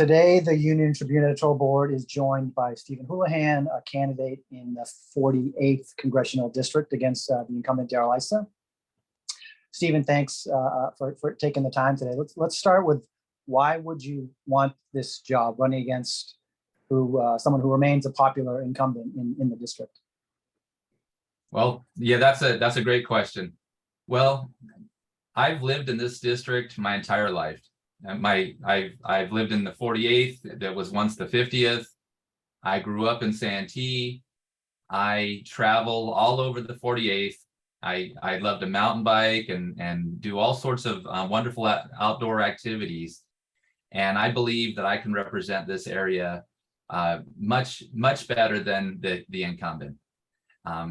Today, the Union-Tribune Editorial Board is joined by Stephen Houlahan, a candidate in the 48th Congressional District against the incumbent Darrell Issa. Stephen, thanks for taking the time today. Let's start with, why would you want this job, running against someone who remains a popular incumbent in the district? Well, yeah, that's a great question. Well, I've lived in this district my entire life. I've lived in the 48th, that was once the 50th. I grew up in Santee. I travel all over the 48th. I love to mountain bike and do all sorts of wonderful outdoor activities. And I believe that I can represent this area much better than the incumbent.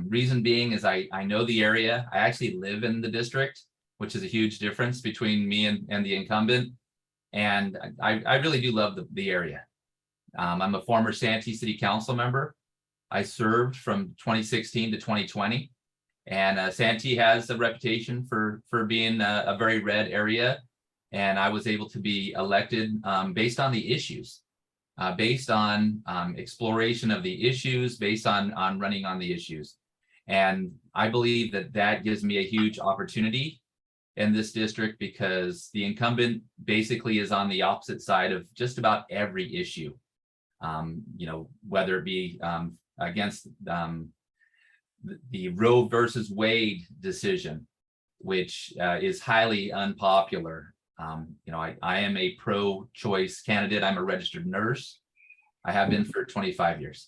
Reason being is I know the area. I actually live in the district, which is a huge difference between me and the incumbent. And I really do love the area. I'm a former Santee City Council member. I served from 2016 to 2020. And Santee has a reputation for being a very red area. And I was able to be elected based on the issues, based on exploration of the issues, based on running on the issues. And I believe that gives me a huge opportunity in this district, because the incumbent basically is on the opposite side of just about every issue, whether it be against the Roe versus Wade decision, which is highly unpopular. I am a pro-choice candidate. I'm a registered nurse. I have been for 25 years.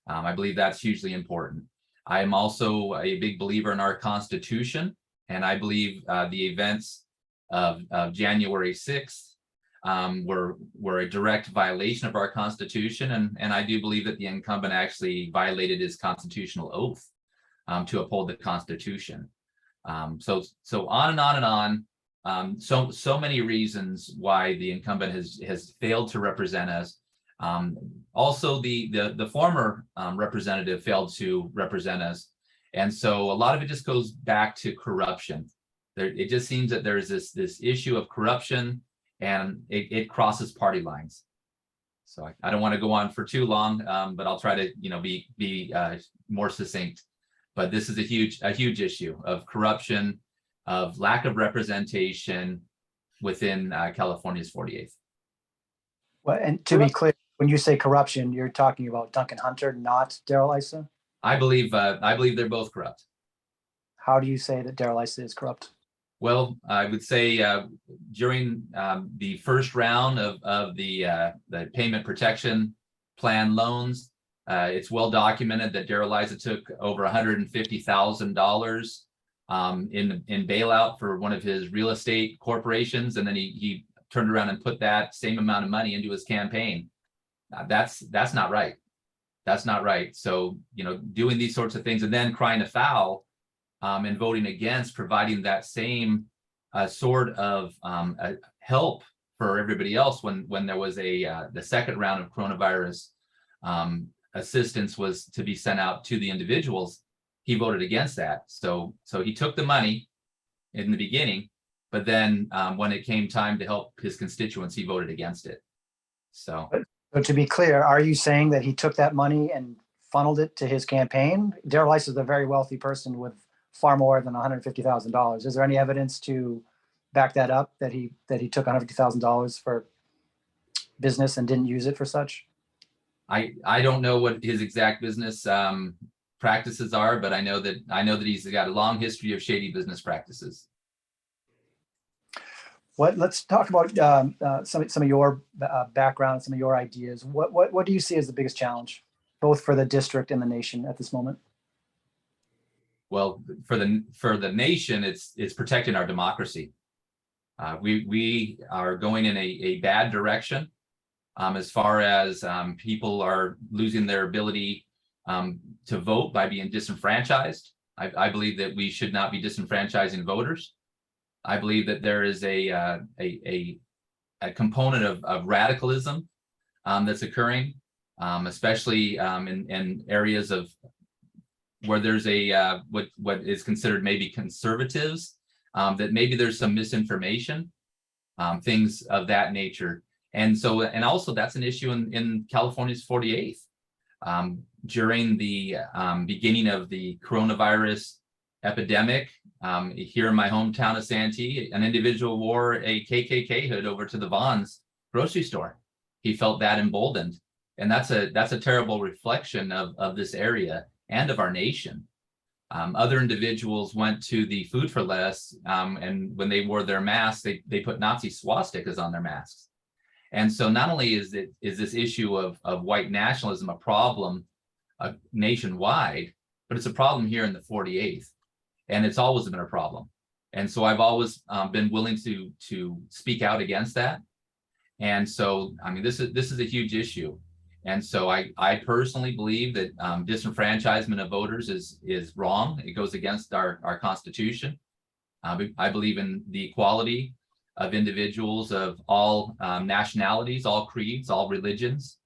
I believe that's hugely important. I am also a big believer in our Constitution, and I believe the events of January 6th were a direct violation of our Constitution, and I do believe that the incumbent actually violated his constitutional oath to uphold the Constitution. So on and on and on. So many reasons why the incumbent has failed to represent us. Also, the former representative failed to represent us. And so a lot of it just goes back to corruption. It just seems that there's this issue of corruption, and it crosses party lines. So I don't want to go on for too long, but I'll try to be more succinct. But this is a huge issue of corruption, of lack of representation within California's 48th. Well, and to be clear, when you say corruption, you're talking about Duncan Hunter, not Darrell Issa? I believe they're both corrupt. How do you say that Darrell Issa is corrupt? Well, I would say during the first round of the payment protection plan loans, it's well documented that Darrell Issa took over $150,000 in bailout for one of his real estate corporations, and then he turned around and put that same amount of money into his campaign. That's not right. That's not right. So, doing these sorts of things and then crying foul and voting against providing that same sort of help for everybody else when there was the second round of coronavirus assistance was to be sent out to the individuals, he voted against that. So he took the money in the beginning, but then when it came time to help his constituents, he voted against it. So to be clear, are you saying that he took that money and funneled it to his campaign? Darrell Issa is a very wealthy person with far more than $150,000. Is there any evidence to back that up, that he took $150,000 for business and didn't use it for such? I don't know what his exact business practices are, but I know that he's got a long history of shady business practices. Let's talk about some of your background, some of your ideas. What do you see as the biggest challenge, both for the district and the nation at this moment? Well, for the nation, it's protecting our democracy. We are going in a bad direction as far as people are losing their ability to vote by being disenfranchised. I believe that we should not be disenfranchising voters. I believe that there is a component of radicalism that's occurring, especially in areas of where there's what is considered maybe conservatives, that maybe there's some misinformation, things of that nature. And so, and also that's an issue in California's 48th. During the beginning of the coronavirus epidemic, here in my hometown of Santee, an individual wore a KKK hood over to the Vons grocery store. He felt that emboldened. And that's a terrible reflection of this area and of our nation. Other individuals went to the Food for Less, and when they wore their masks, they put Nazi swastikas on their masks. And so not only is this issue of white nationalism a problem nationwide, but it's a problem here in the 48th. And it's always been a problem. And so I've always been willing to speak out against that. And so, I mean, this is a huge issue. And so I personally believe that disenfranchisement of voters is wrong. It goes against our Constitution. I believe in the equality of individuals of all nationalities, all creeds, all religions,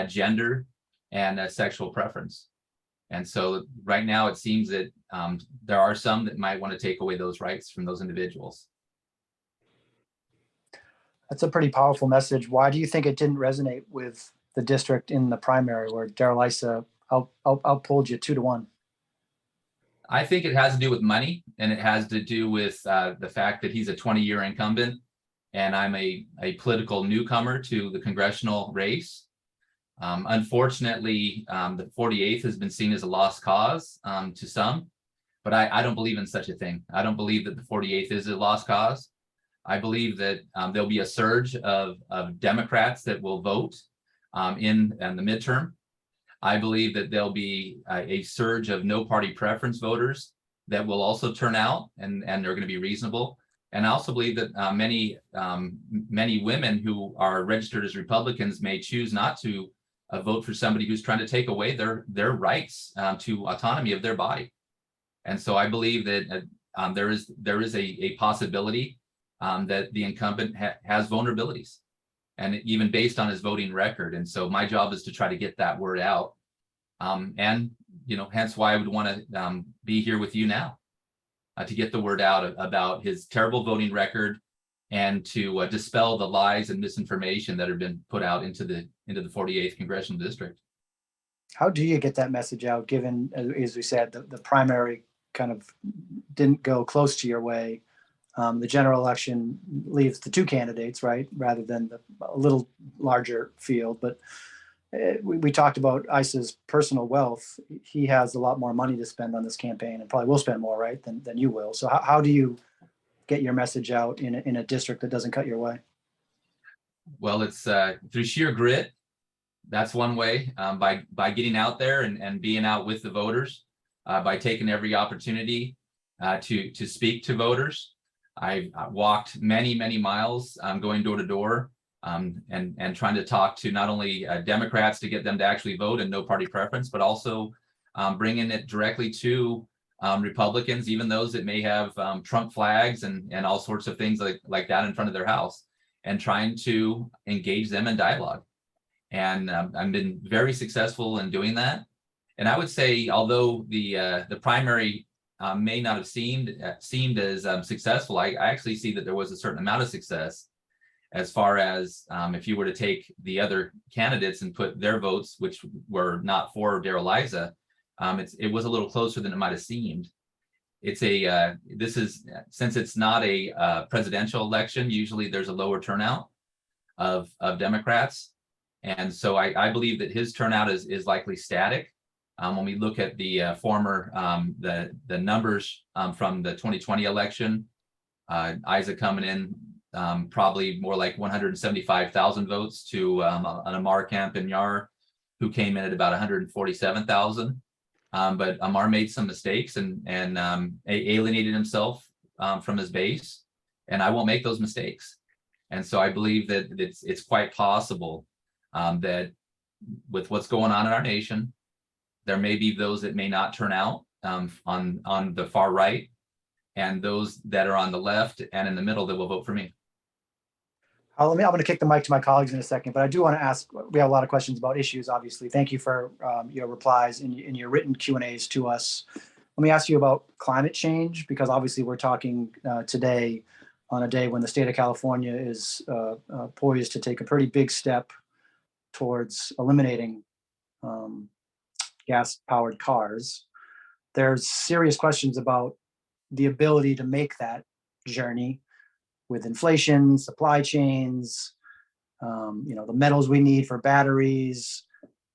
gender, and sexual preference. And so right now it seems that there are some that might want to take away those rights from those individuals. That's a pretty powerful message. Why do you think it didn't resonate with the district in the primary where Darrell Issa outpulled you 2-1? I think it has to do with money, and it has to do with the fact that he's a 20-year incumbent and I'm a political newcomer to the congressional race. Unfortunately, the 48th has been seen as a lost cause to some, but I don't believe in such a thing. I don't believe that the 48th is a lost cause. I believe that there'll be a surge of Democrats that will vote in the midterm. I believe that there'll be a surge of no party preference voters that will also turn out, and they're going to be reasonable. And I also believe that many women who are registered as Republicans may choose not to vote for somebody who's trying to take away their rights to autonomy of their body. And so I believe that there is a possibility that the incumbent has vulnerabilities, and even based on his voting record. And so my job is to try to get that word out. And, hence why I would want to be here with you now to get the word out about his terrible voting record and to dispel the lies and misinformation that have been put out into the 48th Congressional District. How do you get that message out, given, as we said, the primary kind of didn't go close to your way? The general election leaves the two candidates, right, rather than a little larger field. But we talked about Issa's personal wealth. He has a lot more money to spend on this campaign, and probably will spend more, right, than you will. So how do you get your message out in a district that doesn't cut your way? Well, it's through sheer grit. That's one way, by getting out there and being out with the voters, by taking every opportunity to speak to voters. I walked many miles going door to door and trying to talk to not only Democrats to get them to actually vote and no party preference, but also bringing it directly to Republicans, even those that may have Trump flags and all sorts of things like that in front of their house, and trying to engage them in dialogue. And I've been very successful in doing that. And I would say, although the primary may not have seemed as successful, I actually see that there was a certain amount of success, as far as if you were to take the other candidates and put their votes, which were not for Darrell Issa, it was a little closer than it might have seemed. It's since it's not a presidential election, usually there's a lower turnout of Democrats. And so I believe that his turnout is likely static. When we look at the the numbers from the 2020 election, Issa coming in probably more like 175,000 votes to an Amar Campinyar, who came in at about 147,000. But Amar made some mistakes and alienated himself from his base, and I won't make those mistakes. And so I believe that it's quite possible that with what's going on in our nation, there may be those that may not turn out on the far right, and those that are on the left and in the middle that will vote for me. I'm going to kick the mic to my colleagues in a second, but I do want to ask, we have a lot of questions about issues, obviously. Thank you for your replies and your written Q&As to us. Let me ask you about climate change, because obviously we're talking today on a day when the state of California is poised to take a pretty big step towards eliminating gas-powered cars. There's serious questions about the ability to make that journey with inflation, supply chains, the metals we need for batteries,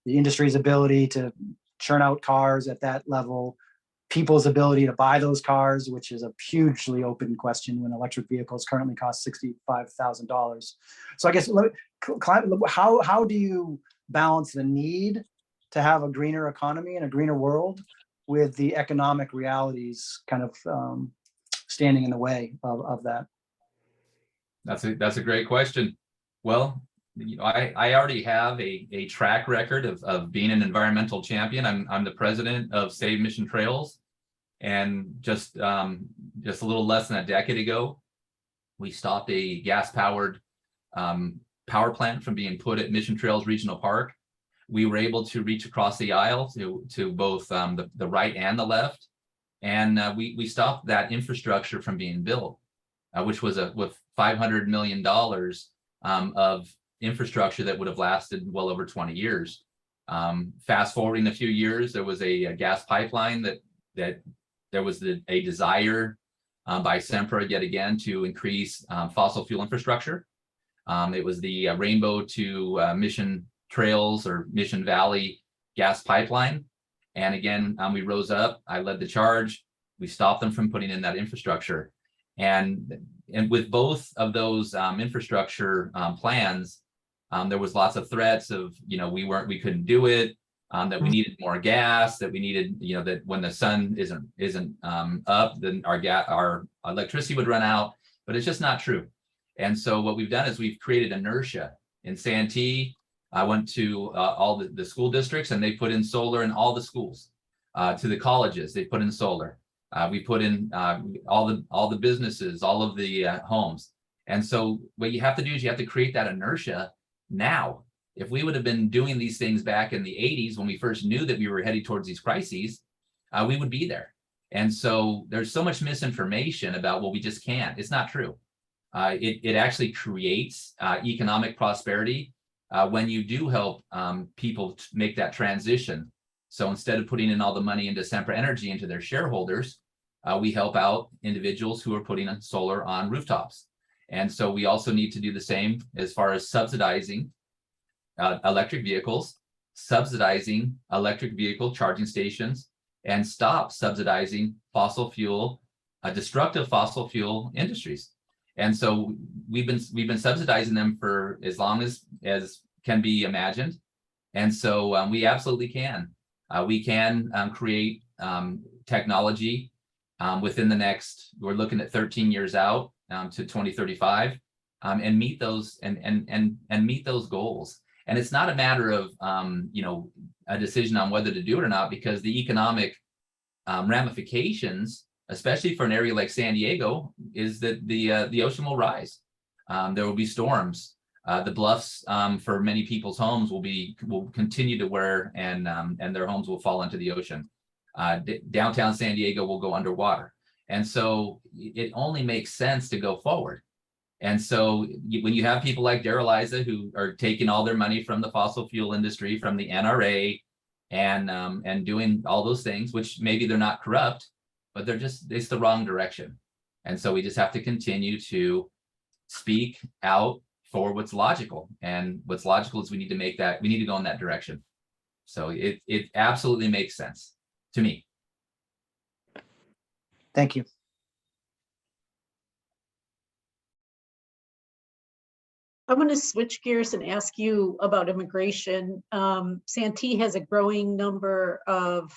the industry's ability to churn out cars at that level, people's ability to buy those cars, which is a hugely open question when electric vehicles currently cost $65,000. So I guess, how do you balance the need to have a greener economy and a greener world with the economic realities kind of standing in the way of that? That's a great question. Well, I already have a track record of being an environmental champion. I'm the president of Save Mission Trails, and just a little less than a decade ago, we stopped a gas-powered power plant from being put at Mission Trails Regional Park. We were able to reach across the aisle to both the right and the left, and we stopped that infrastructure from being built, which was with $500 million of infrastructure that would have lasted well over 20 years. Fast forwarding a few years, there was a gas pipeline that there was a desire by Sempra yet again to increase fossil fuel infrastructure. It was the Rainbow to Mission Trails or Mission Valley gas pipeline. And again, we rose up, I led the charge. We stopped them from putting in that infrastructure. And with both of those infrastructure plans, there was lots of threats of, we couldn't do it, that we needed more gas, that we needed, that when the sun isn't up, then our electricity would run out. But it's just not true. And so what we've done is we've created inertia. In Santee, I went to all the school districts, and they put in solar in all the schools. To the colleges, they put in solar. We put in all the businesses, all of the homes. And so what you have to do is you have to create that inertia now. If we would have been doing these things back in the 80s when we first knew that we were heading towards these crises, we would be there. And so there's so much misinformation about, well, we just can't. It's not true. It actually creates economic prosperity when you do help people make that transition. So instead of putting in all the money into Sempra Energy into their shareholders, we help out individuals who are putting solar on rooftops. And so we also need to do the same as far as subsidizing electric vehicles, subsidizing electric vehicle charging stations, and stop subsidizing fossil fuel, destructive fossil fuel industries. And so we've been subsidizing them for as long as can be imagined. And so we absolutely can. We can create technology within the next, we're looking at 13 years out to 2035, and meet those and meet those goals. And it's not a matter of a decision on whether to do it or not, because the economic ramifications, especially for an area like San Diego, is that the ocean will rise. There will be storms. The bluffs for many people's homes will continue to wear, and their homes will fall into the ocean. Downtown San Diego will go underwater. And so it only makes sense to go forward. And so when you have people like Darrell Issa who are taking all their money from the fossil fuel industry, from the NRA, and doing all those things, which maybe they're not corrupt, but it's the wrong direction. And so we just have to continue to speak out for what's logical. And what's logical is we need to go in that direction. So it absolutely makes sense to me. Thank you. I'm going to switch gears and ask you about immigration. Santee has a growing number of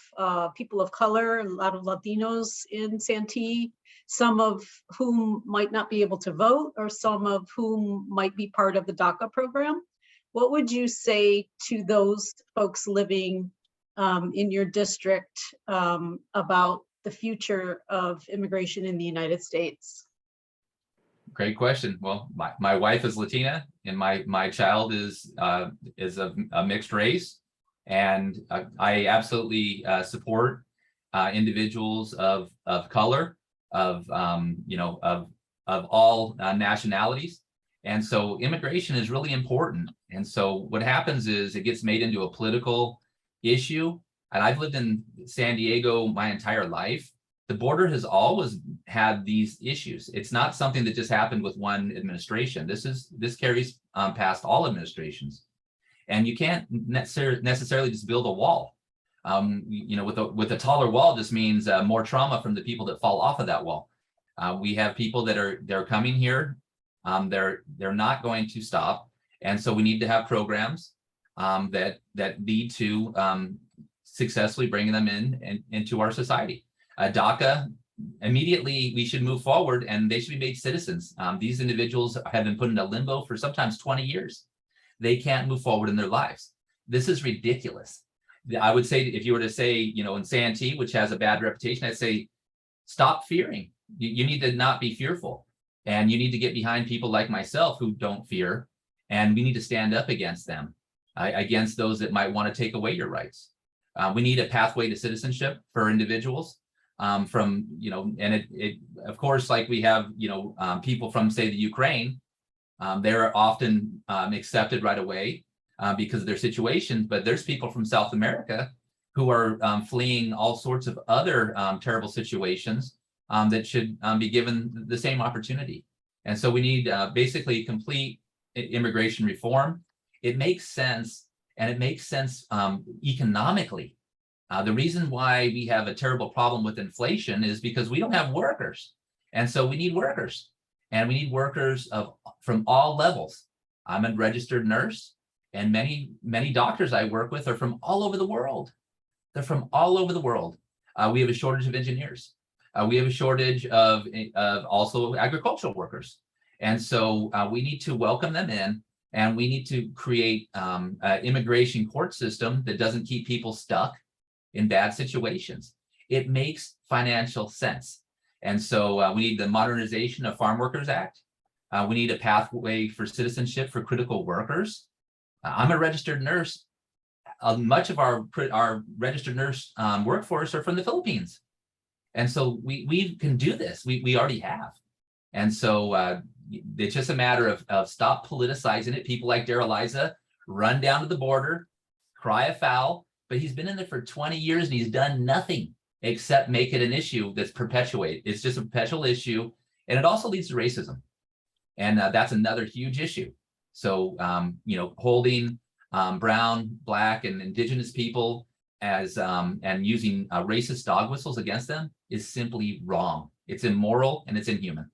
people of color, a lot of Latinos in Santee, some of whom might not be able to vote, or some of whom might be part of the DACA program. What would you say to those folks living in your district about the future of immigration in the United States? Great question. Well, my wife is Latina, and my child is a mixed race, and I absolutely support individuals of color, of all nationalities. And so immigration is really important. And so what happens is it gets made into a political issue. And I've lived in San Diego my entire life. The border has always had these issues. It's not something that just happened with one administration. This carries past all administrations. And you can't necessarily just build a wall. With a taller wall just means more trauma from the people that fall off of that wall. We have people they're coming here. They're not going to stop, and so we need to have programs that lead to successfully bringing them into our society. DACA, immediately we should move forward, and they should be made citizens. These individuals have been put into limbo for sometimes 20 years. They can't move forward in their lives. This is ridiculous. I would say, if you were to say, in Santee, which has a bad reputation, I'd say, stop fearing. You need to not be fearful. And you need to get behind people like myself who don't fear. And we need to stand up against them, against those that might want to take away your rights. We need a pathway to citizenship for individuals of course, like we have, people from, say, the Ukraine, they're often accepted right away because of their situation. But there's people from South America who are fleeing all sorts of other terrible situations that should be given the same opportunity. And so we need basically complete immigration reform. It makes sense, and it makes sense economically. The reason why we have a terrible problem with inflation is because we don't have workers. And so we need workers, and we need workers from all levels. I'm a registered nurse, and many doctors I work with are from all over the world. They're from all over the world. We have a shortage of engineers. We have a shortage of also agricultural workers. And so we need to welcome them in, and we need to create an immigration court system that doesn't keep people stuck in bad situations. It makes financial sense. And so we need the modernization of Farm Workers Act. We need a pathway for citizenship for critical workers. I'm a registered nurse. Much of our registered nurse workforce are from the Philippines. And so we can do this. We already have. And so it's just a matter of stop politicizing it. People like Darrell Issa run down to the border, cry a foul, but he's been in there for 20 years and he's done nothing except make it an issue that's perpetuated. It's just a perpetual issue. And it also leads to racism. And that's another huge issue. So, holding brown, black, and indigenous people as and using racist dog whistles against them is simply wrong. It's immoral and it's inhuman.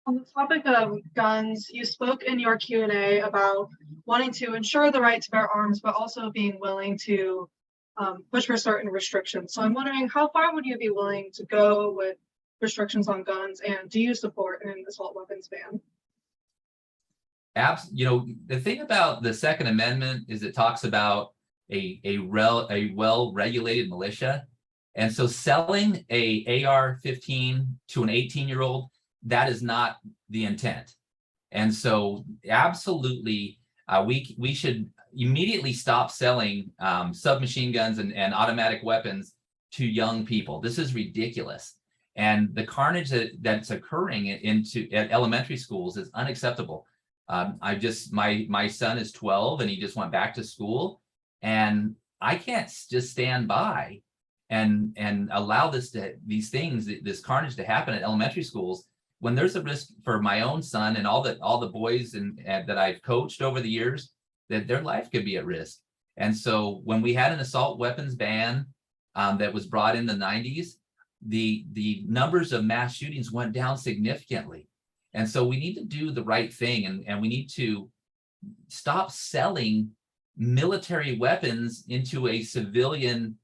On the topic of guns, you spoke in your Q&A about wanting to ensure the right to bear arms, but also being willing to push for certain restrictions. So I'm wondering, how far would you be willing to go with restrictions on guns, and do you support an assault weapons ban? The thing about the Second Amendment is it talks about a well-regulated militia. And so selling a AR-15 to an 18-year-old, that is not the intent. And so absolutely, we should immediately stop selling submachine guns and automatic weapons to young people. This is ridiculous. And the carnage that's occurring at elementary schools is unacceptable. My son is 12 and he just went back to school, and I can't just stand by and allow this carnage to happen at elementary schools when there's a risk for my own son and all the boys that I've coached over the years, that their life could be at risk. And so when we had an assault weapons ban that was brought in the 90s, the numbers of mass shootings went down significantly. And so we need to do the right thing, and we need to stop selling military weapons into a civilian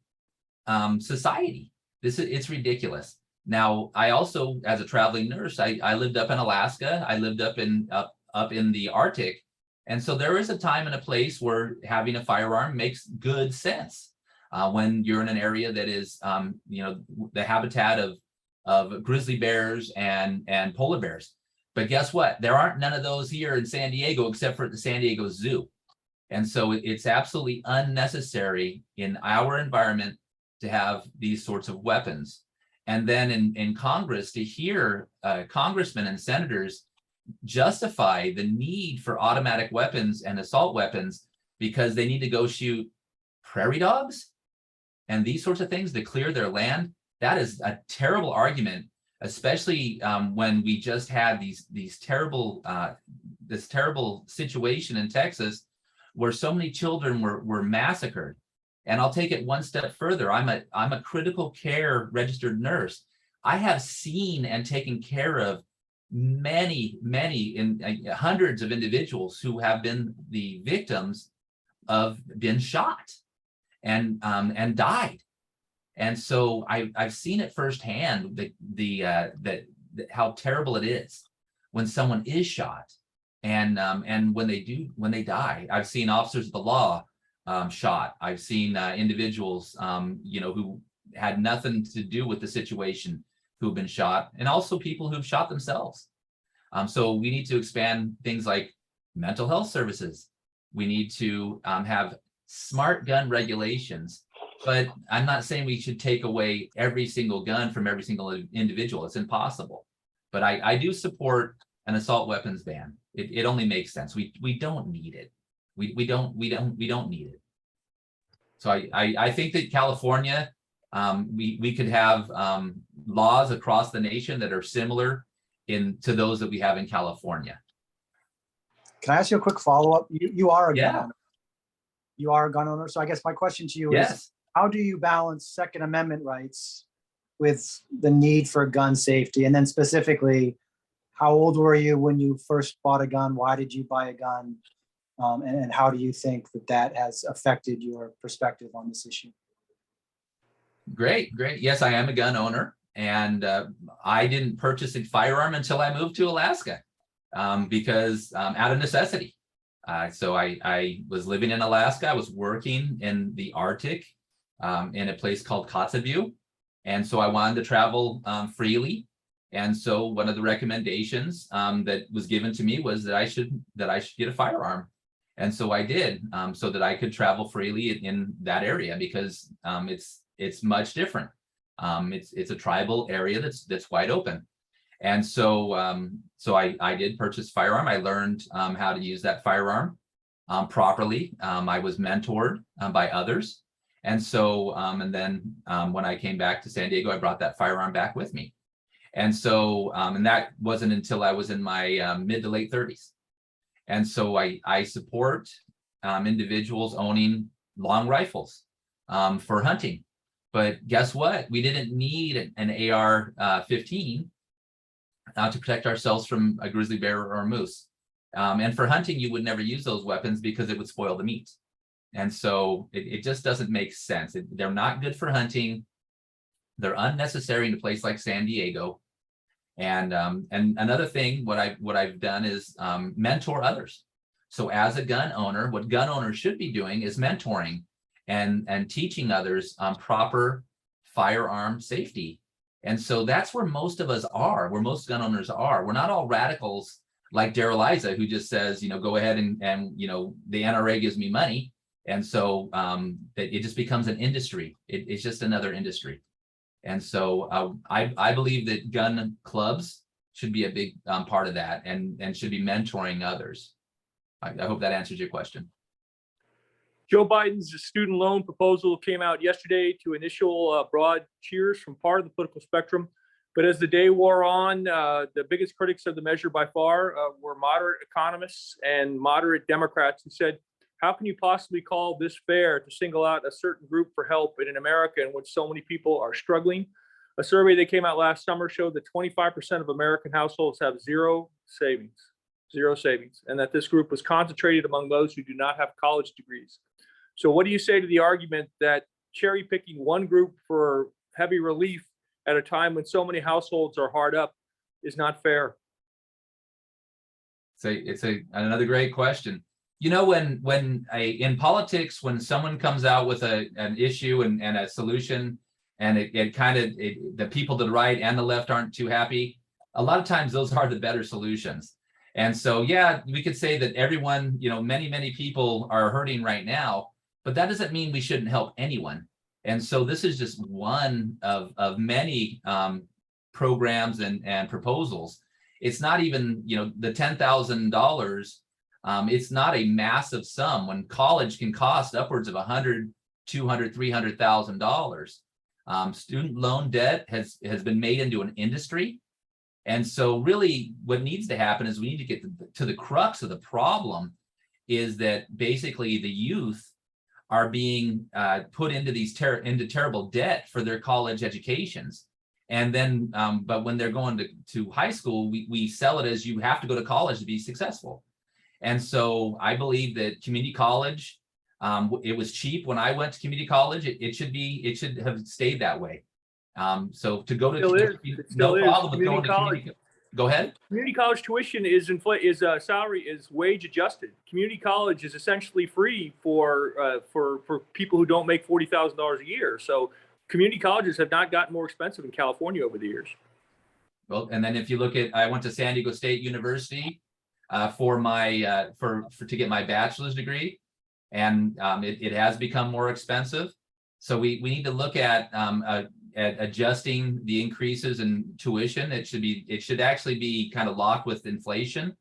society. It's ridiculous. Now, I also, as a traveling nurse, I lived up in Alaska. I lived up in the Arctic. And so there is a time and a place where having a firearm makes good sense when you're in an area that is, the habitat of grizzly bears and polar bears. But guess what? There aren't none of those here in San Diego except for at the San Diego Zoo. And so it's absolutely unnecessary in our environment to have these sorts of weapons. And then in Congress, to hear congressmen and senators justify the need for automatic weapons and assault weapons because they need to go shoot prairie dogs and these sorts of things to clear their land. That is a terrible argument, especially when we just had these terrible this terrible situation in Texas where so many children were massacred. And I'll take it one step further. I'm a critical care registered nurse. I have seen and taken care of many hundreds of individuals who have been the victims of been shot and died. And so I've seen it firsthand that how terrible it is when someone is shot and when they die. I've seen officers of the law shot. I've seen individuals who had nothing to do with the situation who've been shot, and also people who've shot themselves. So we need to expand things like mental health services. We need to have smart gun regulations, but I'm not saying we should take away every single gun from every single individual. It's impossible. But I do support an assault weapons ban. It only makes sense. We don't need it. We don't need it. So I think that California, we could have laws across the nation that are similar to those that we have in California. Can I ask you a quick follow-up? You are a gun Yeah. owner. You are a gun owner. So I guess my question to you is, Yes. how do you balance Second Amendment rights with the need for gun safety? And then specifically, how old were you when you first bought a gun? Why did you buy a gun? And how do you think that has affected your perspective on this issue? Great. Yes, I am a gun owner, and I didn't purchase a firearm until I moved to Alaska because out of necessity. So I was living in Alaska. I was working in the Arctic in a place called Kotzebue, and so I wanted to travel freely. And so one of the recommendations that was given to me was that I should get a firearm. And so I did, so that I could travel freely in that area, because it's much different. It's a tribal area that's wide open. And so I did purchase a firearm. I learned how to use that firearm properly. I was mentored by others. And so and then when I came back to San Diego, I brought that firearm back with me. And so and that wasn't until I was in my mid to late 30s. And so I support individuals owning long rifles for hunting. But guess what? We didn't need an AR-15 to protect ourselves from a grizzly bear or a moose. And for hunting, you would never use those weapons because it would spoil the meat. And so it just doesn't make sense. They're not good for hunting. They're unnecessary in a place like San Diego. And another thing, what I've done is mentor others. So as a gun owner, what gun owners should be doing is mentoring and teaching others proper firearm safety. And so that's where most of us are, where most gun owners are. We're not all radicals like Darrell Issa, who just says, go ahead and the NRA gives me money. And so it just becomes an industry. It's just another industry. And so I believe that gun clubs should be a big part of that, and should be mentoring others. I hope that answers your question. Joe Biden's student loan proposal came out yesterday to initial broad cheers from part of the political spectrum. But as the day wore on, the biggest critics of the measure by far were moderate economists and moderate Democrats, who said, how can you possibly call this fair to single out a certain group for help in an America in which so many people are struggling? A survey that came out last summer showed that 25% of American households have zero savings, and that this group was concentrated among those who do not have college degrees. So what do you say to the argument that cherry picking one group for heavy relief at a time when so many households are hard up is not fair? It's another great question. When in politics, when someone comes out with an issue and a solution, and the people to the right and the left aren't too happy, a lot of times those are the better solutions. And so, yeah, we could say that everyone, many people are hurting right now, but that doesn't mean we shouldn't help anyone. And so this is just one of many programs and proposals. It's not even, the $10,000. It's not a massive sum when college can cost upwards of $100,000, $200,000, $300,000. Student loan debt has been made into an industry. And so really what needs to happen is we need to get to the crux of the problem, is that basically the youth are being put into into terrible debt for their college educations. And then, but when they're going to high school, we sell it as you have to go to college to be successful. And so I believe that community college, it was cheap when I went to community college. It should have stayed that way. So to go to no problem with going to community. Go ahead. Community college tuition is salary is wage adjusted. Community college is essentially free for people who don't make $40,000 a year. So community colleges have not gotten more expensive in California over the years. Well, and then if you look at, I went to San Diego State University for my to get my bachelor's degree, and it has become more expensive. So we need to look at adjusting the increases in tuition. It should actually be kind of locked with inflation,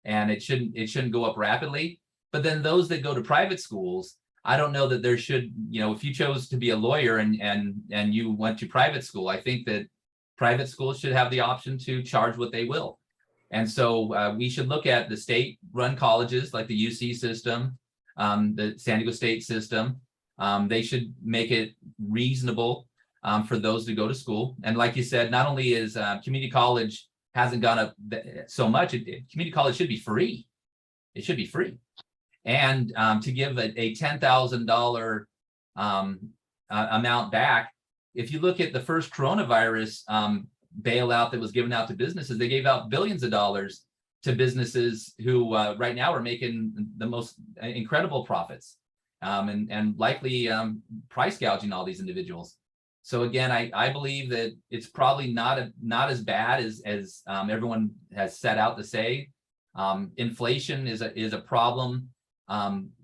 and it shouldn't go up rapidly. But then those that go to private schools, I don't know that there should, if you chose to be a lawyer and you went to private school, I think that private schools should have the option to charge what they will. And so we should look at the state-run colleges like the UC system, the San Diego State system. They should make it reasonable for those to go to school. And like you said, not only is community college hasn't gone up so much, community college should be free. It should be free. And to give a $10,000 amount back, if you look at the first coronavirus bailout that was given out to businesses, they gave out billions of dollars to businesses who right now are making the most incredible profits and likely price gouging all these individuals. So again, I believe that it's probably not as bad as everyone has set out to say. Inflation is a problem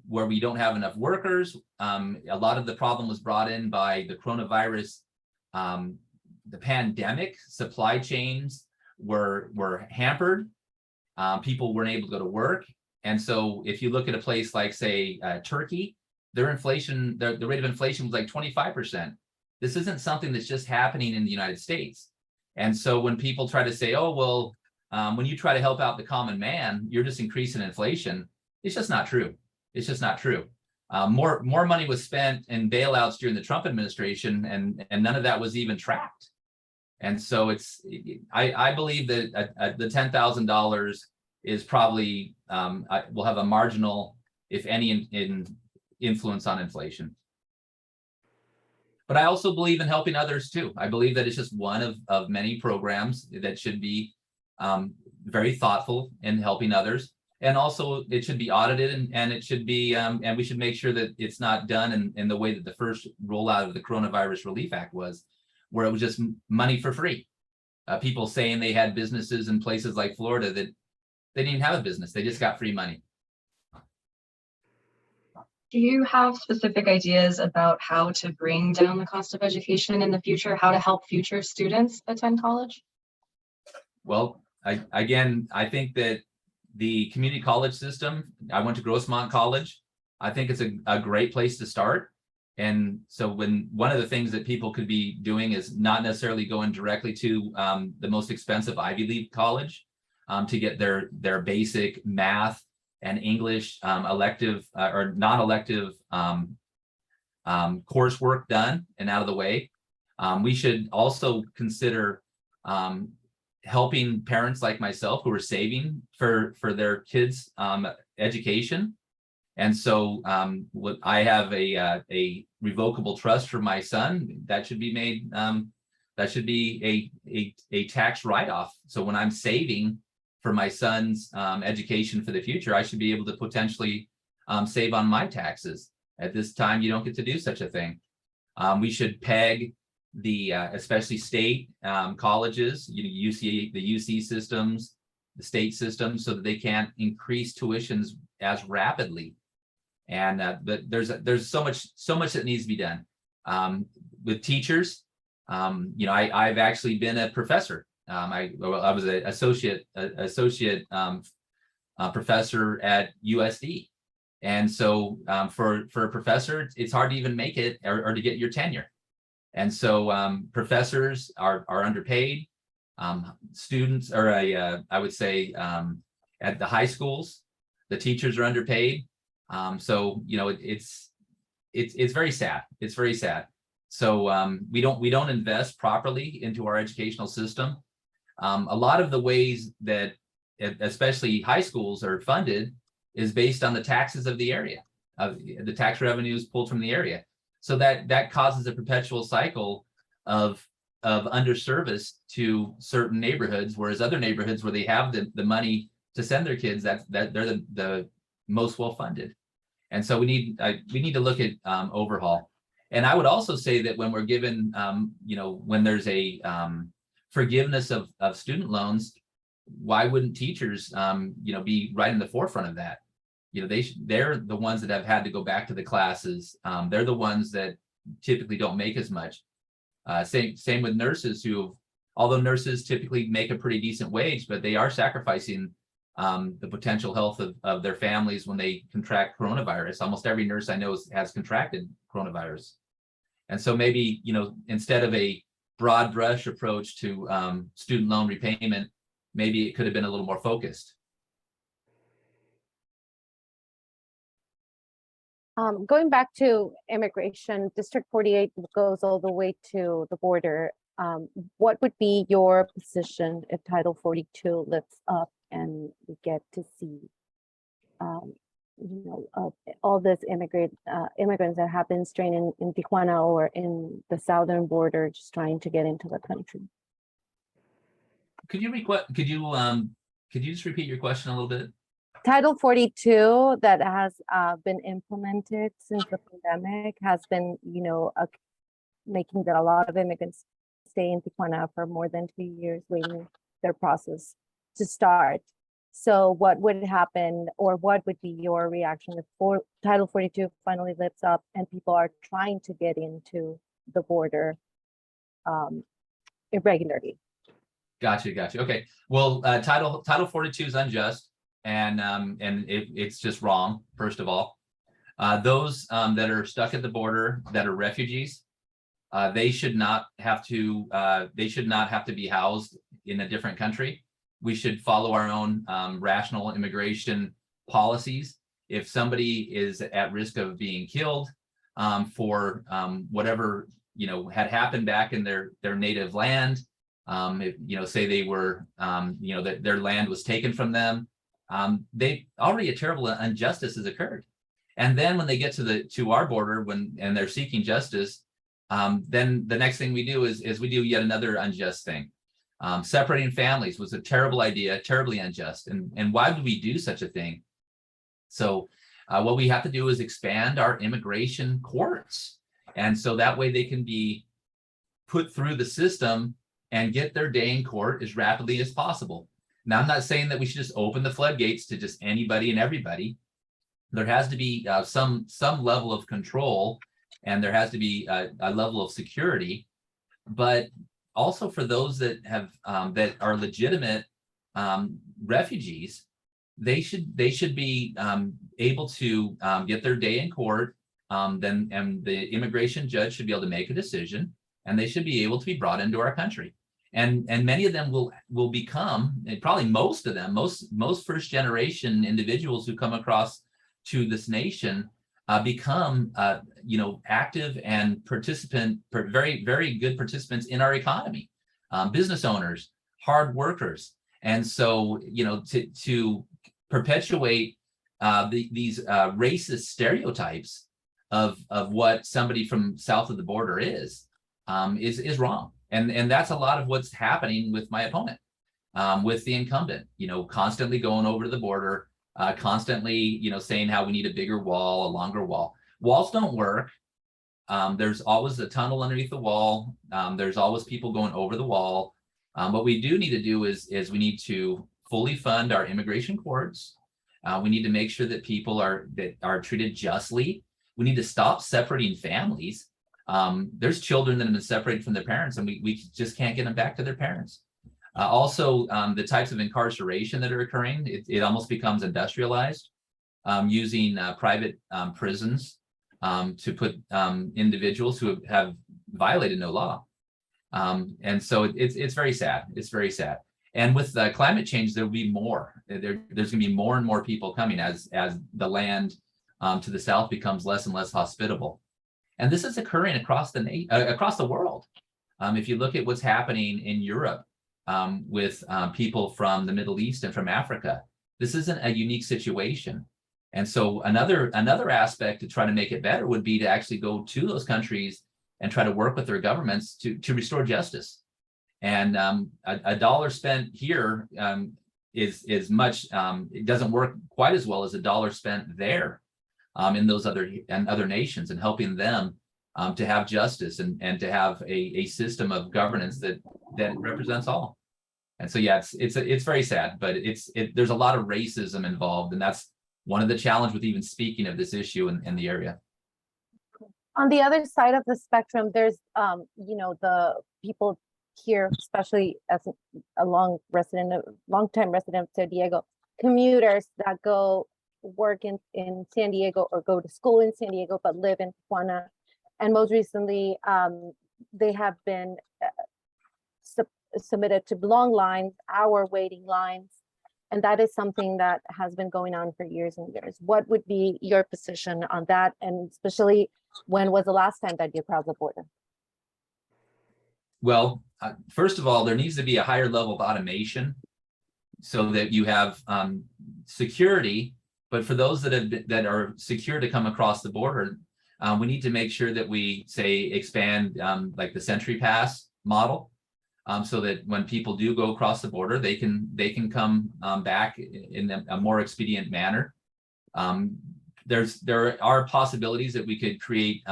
where we don't have enough workers. A lot of the problem was brought in by the coronavirus, the pandemic. Supply chains were hampered. People weren't able to go to work. And so if you look at a place like, say, Turkey, their inflation, the rate of inflation was like 25%. This isn't something that's just happening in the United States. And so when people try to say, oh, well, when you try to help out the common man, you're just increasing inflation, it's just not true. It's just not true. More money was spent in bailouts during the Trump administration, and none of that was even tracked. And so I believe that the $10,000 is probably will have a marginal, if any, in influence on inflation. But I also believe in helping others too. I believe that it's just one of many programs that should be very thoughtful in helping others. And also it should be audited, and it should be, and we should make sure that it's not done in the way that the first rollout of the Coronavirus Relief Act was, where it was just money for free. People saying they had businesses in places like Florida that they didn't even have a business. They just got free money. Do you have specific ideas about how to bring down the cost of education in the future, how to help future students attend college? Well, I think that the community college system, I went to Grossmont College. I think it's a great place to start. And so one of the things that people could be doing is not necessarily going directly to the most expensive Ivy League college to get their basic math and English elective or non-elective coursework done and out of the way. We should also consider helping parents like myself who are saving for their kids' education. And so I have a revocable trust for my son that should be made, that should be a tax write-off. So when I'm saving for my son's education for the future, I should be able to potentially save on my taxes. At this time, you don't get to do such a thing. We should peg the especially state colleges, the UC systems, the state systems, so that they can't increase tuitions as rapidly. And but there's so much that needs to be done. With teachers, I've actually been a professor. I was an associate professor at USD. And so for a professor, it's hard to even make it or to get your tenure. And so professors are underpaid. Students, or I would say at the high schools, the teachers are underpaid. So it's very sad. It's very sad. So we don't invest properly into our educational system. A lot of the ways that especially high schools are funded is based on the taxes of the area, of the tax revenues pulled from the area. So that causes a perpetual cycle of underservice to certain neighborhoods, whereas other neighborhoods where they have the money to send their kids, that they're the most well funded. And so we need to look at overhaul. And I would also say that when we're given, when there's a forgiveness of student loans, why wouldn't teachers, be right in the forefront of that? They're the ones that have had to go back to the classes. They're the ones that typically don't make as much. Same with nurses although nurses typically make a pretty decent wage, but they are sacrificing the potential health of their families when they contract coronavirus. Almost every nurse I know has contracted coronavirus. And so maybe, instead of a broad brush approach to student loan repayment, maybe it could have been a little more focused. Going back to immigration, District 48 goes all the way to the border. What would be your position if Title 42 lifts up and we get to see, all this immigrants that have been straying in Tijuana or in the southern border, just trying to get into the country? Could you just repeat your question a little bit? Title 42 that has been implemented since the pandemic has been, making that a lot of immigrants stay in Tijuana for more than 2 years waiting their process to start. So what would happen, or what would be your reaction if Title 42 finally lifts up and people are trying to get into the border irregularly? Gotcha. Okay. Well, Title 42 is unjust, and it's just wrong. First of all, those that are stuck at the border that are refugees, they should not have to be housed in a different country. We should follow our own rational immigration policies. If somebody is at risk of being killed for whatever had happened back in their native land, say they were that their land was taken from them, they already a terrible injustice has occurred. And then when they get to our border and they're seeking justice, then the next thing we do is we do yet another unjust thing. Separating families was a terrible idea, terribly unjust. And why would we do such a thing? So what we have to do is expand our immigration courts. And so that way they can be put through the system and get their day in court as rapidly as possible. Now, I'm not saying that we should just open the floodgates to just anybody and everybody. There has to be some level of control, and there has to be a level of security. But also for those that have that are legitimate refugees, they should be able to get their day in court. And the immigration judge should be able to make a decision, and they should be able to be brought into our country. And many of them will become, and probably most of them, most first generation individuals who come across to this nation become active and very, very good participants in our economy, business owners, hard workers. And so, to perpetuate these racist stereotypes of what somebody from south of the border is wrong. And that's a lot of what's happening with my opponent, with the incumbent, constantly going over to the border, constantly, saying how we need a bigger wall, a longer wall. Walls don't work. There's always a tunnel underneath the wall. There's always people going over the wall. What we do need to do is we need to fully fund our immigration courts. We need to make sure that people are treated justly. We need to stop separating families. There's children that have been separated from their parents, and we just can't get them back to their parents. Also, the types of incarceration that are occurring, it almost becomes industrialized, using private prisons to put individuals who have violated no law. And so it's very sad. It's very sad. And with climate change, there'll be more. There's going to be more and more people coming as the land to the south becomes less and less hospitable. And this is occurring across the world. If you look at what's happening in Europe with people from the Middle East and from Africa, this isn't a unique situation. And so another aspect to try to make it better would be to actually go to those countries and try to work with their governments to restore justice. And a dollar spent here is much, it doesn't work quite as well as a dollar spent there in those other nations, and helping them to have justice and to have a system of governance that represents all. And so, yeah, it's very sad, but there's a lot of racism involved, and that's one of the challenges with even speaking of this issue in the area. On the other side of the spectrum, there's, the people here, especially as a long-time resident of San Diego, commuters that go work in San Diego or go to school in San Diego, but live in Tijuana. And most recently, they have been submitted to long lines, hour waiting lines. And that is something that has been going on for years and years. What would be your position on that? And especially, when was the last time that you crossed the border? Well, first of all, there needs to be a higher level of automation so that you have security. But for those that are secure to come across the border, we need to make sure that we expand like the Century Pass model, so that when people do go across the border, they can come back in a more expedient manner. There are possibilities that we could create